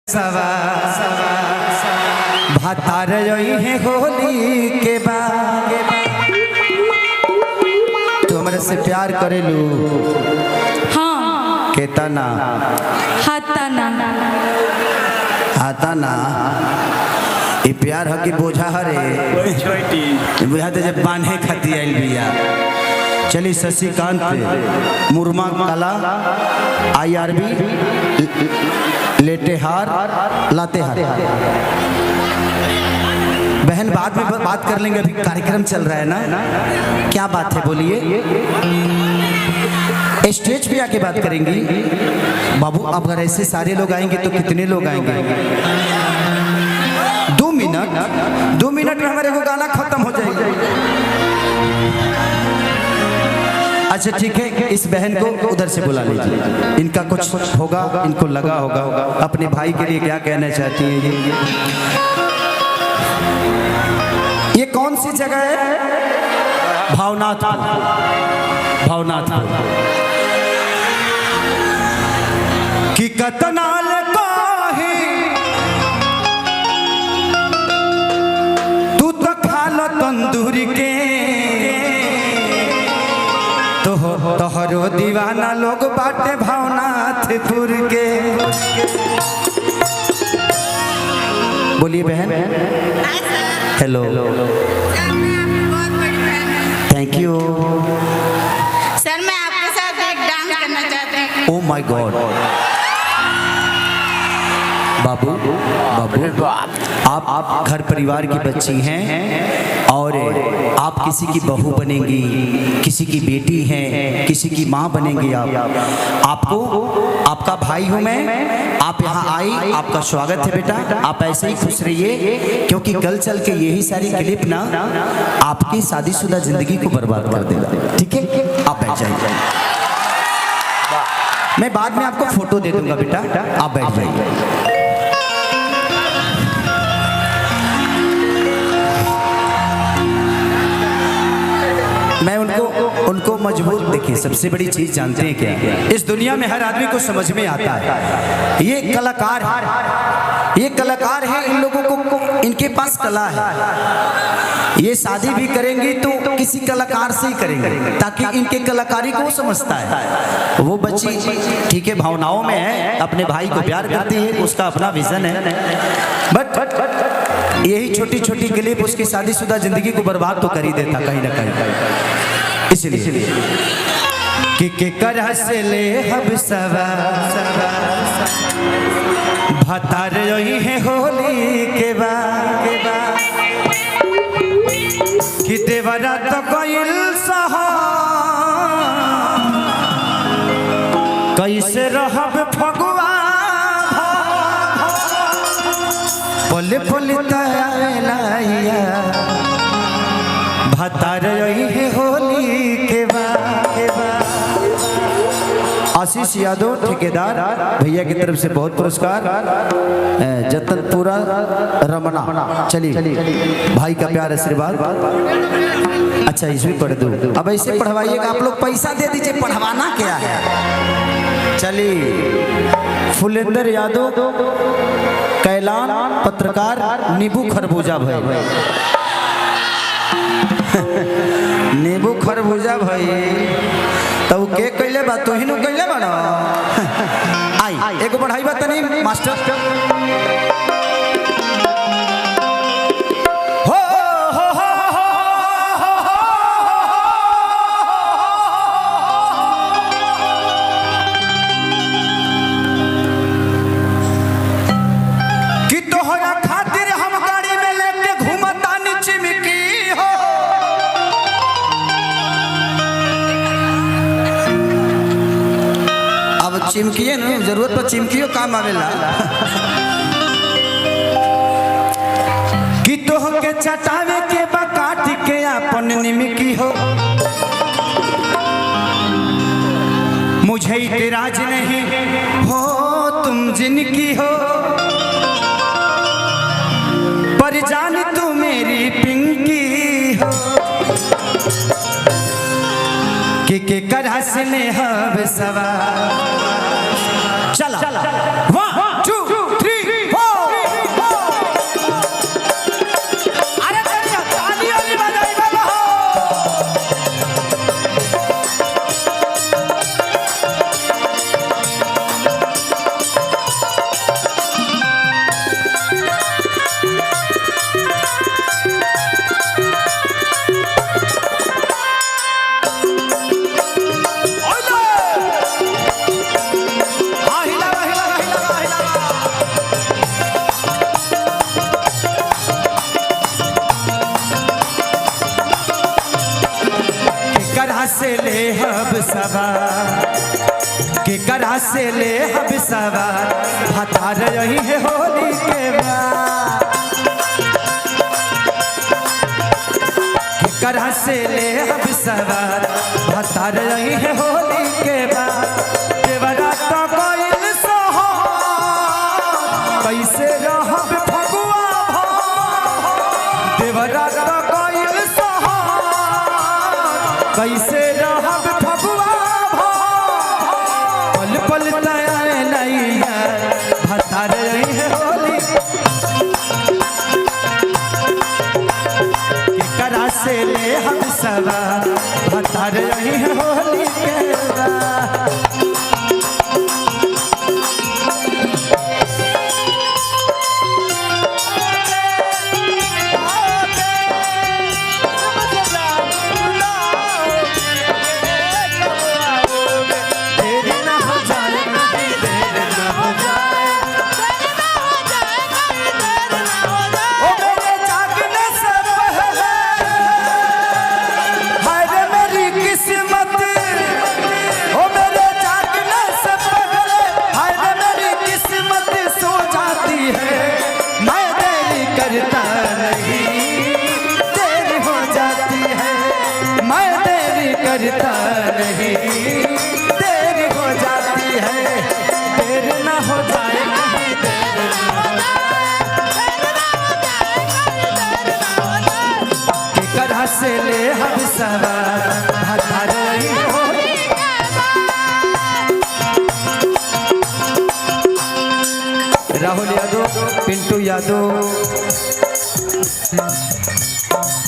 सवा भातार है होली के बाद तो हमरा से प्यार करेलू। हाँ केतना हाताना आता ना ये प्यार है कि बोझा हरे बुझाते जब बांधे खाती आयल बिया। चली शशिकांत मुरमा कला IRB लेटेहार लातेहार। बहन बाद में बात कर लेंगे, अभी कार्यक्रम चल रहा है ना। क्या बात है बोलिए, स्टेज पे आके बात करेंगी। बाबू अब अगर ऐसे सारे लोग आएंगे तो कितने लोग आएंगे? 2 मिनट में हमारे को गाना खत्म हो जाएगा। अच्छा ठीक है, इस बहन को उधर से बुला लीजिए। इनका कुछ होगा, इनको लगा होगा अपने भाई के लिए क्या कहना चाहती है। ये कौन सी जगह है? भावनाथ कि कतनाल काहे तू तो खा लो तंदूरी के तोहरो दीवाना लोग बाटे भावनाथपुर के। बोलिए बहन। हेलो थैंक यू सर। मैं आपके साथ एक डांस करना चाहती हूँ। Oh my God. बाबू आप घर परिवार की बच्ची हैं और आप किसी की बहू बनेंगी, किसी की बेटी हैं, किसी की माँ बनेंगी। आपको आपका भाई हूँ मैं, आप यहाँ आई, आपका स्वागत है बेटा। आप ऐसे ही खुश रहिए क्योंकि कल चल के यही सारी क्लिप ना आपकी शादीशुदा जिंदगी को बर्बाद कर देगा। ठीक है, आप बैठ जाइए, मैं बाद में आपको फोटो दे दूंगा बेटा, आप बैठ जाइए। मैं उनको मजबूर, देखिए सबसे बड़ी चीज जानते हैं क्या? इस दुनिया में हर आदमी को समझ में आता है ये कलाकार है। इन लोगों को इनके पास कला है। ये शादी भी करेंगी तो किसी कलाकार से ही करेंगे ताकि इनके कलाकारी को समझता है। वो बच्ची ठीक है भावनाओं में है, अपने भाई को प्यार करती है, उसका अपना विजन है, बट यही छोटी छोटी क्लिप उसकी शादीशुदा जिंदगी को बर्बाद तो कर ही देता कहीं ना कहीं। इसलिए कि कर हंस ले हम सवा भातार है होली के बाद कि देवरा तो कोइल सहा कैसे रहब फगुआ बोले भातार है होली के बाद। आशीष यादव ठेकेदार भैया की तरफ से बहुत पुरस्कार। जतनपुरा रमना, चलिए भाई का प्यार आशीर्वाद। अच्छा इसमें पढ़ दो, अब ऐसे पढ़वाइएगा। आप लोग पैसा दे दीजिए, पढ़वाना क्या है। चलिए फुलेंदर यादव कैलान पत्रकार नींबू खरबूजा भाई नींबू खरबूजा भाई तो के कैले बा तू ही कैले बा आई एगो बढ़ाई बा तनी मास्टर। चिमकिए न जरूरत पर चिमकियो काम आवेला कि तोह के चटावे के बा काट के अपन निमकी हो। मुझे इतराज नहीं हो तुम जिनकी हो, पर जान तू मेरी पिंकी हो। के कर हंसने हब सवा चला 1 2 3 सवार के करा से ले हब सवार भतार यही है होली के बाद के करा से ले हब सवार भतार यही है होली के बाद देवरा तो कोइल सोहो कैसे रहब फगुआ भो देवरा तो कोइल सोहो कैसे रहब फगुआ भो पल पल तया नैया भतार यही है होली के करा से ले हम सवार भतार यही है होली के बाद करता नहीं देर हो जाती है देर ना हो जाए कहीं देर ना हो जाए के करा से ले हम सवार भतार यही होली राहुल यादव पिंटू यादव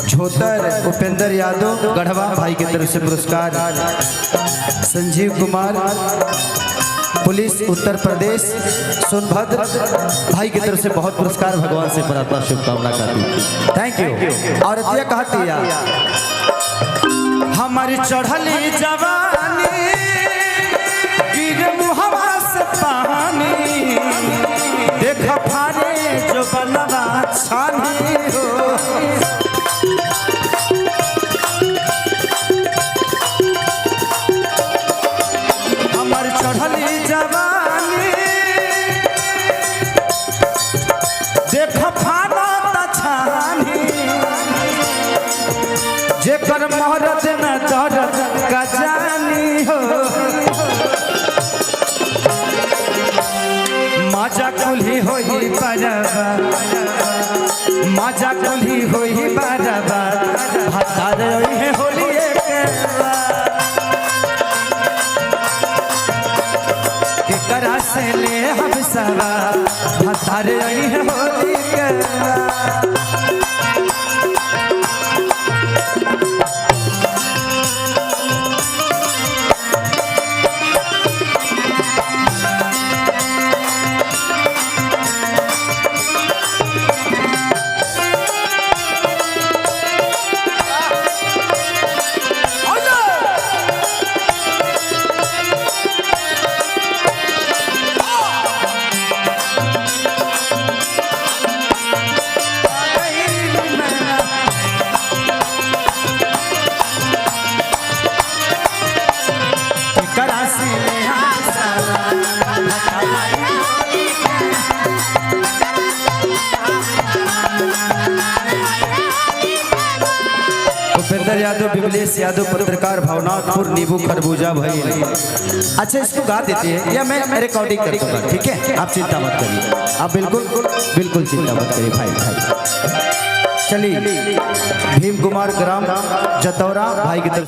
झोतर उपेंद्र यादव गढ़वा भाई की तरफ से पुरस्कार संजीव कुमार पुलिस उत्तर प्रदेश सोनभद्र भाई की तरफ से बहुत पुरस्कार भगवान से प्रार्थना शुभकामना करती थैंक यू। और ये कहती है हमारी चढ़ली जवानी गिर मुहवा से पानी देख फारे जो बनवा छानी हो चढ़ली जवानी देख फाना तछानी जेकर मोहरत न दरद गजानी हो माजा कुल्ही होई बरबा माजा कुल्ही होई बरबा भतार है होली के करा से ले हम सवार भतार यही है होली के बाद उपेंद्र यादव विमलेश यादव पत्रकार भावनापुर नींबू खरबूजा भाई अच्छा इसको गा देते हैं या मैं रिकॉर्डिंग कर दूंगा ठीक है आप चिंता मत करिए आप बिल्कुल बिल्कुल चिंता मत करिए भाई चलिए भीम कुमार ग्राम जतौरा भाई की तरफ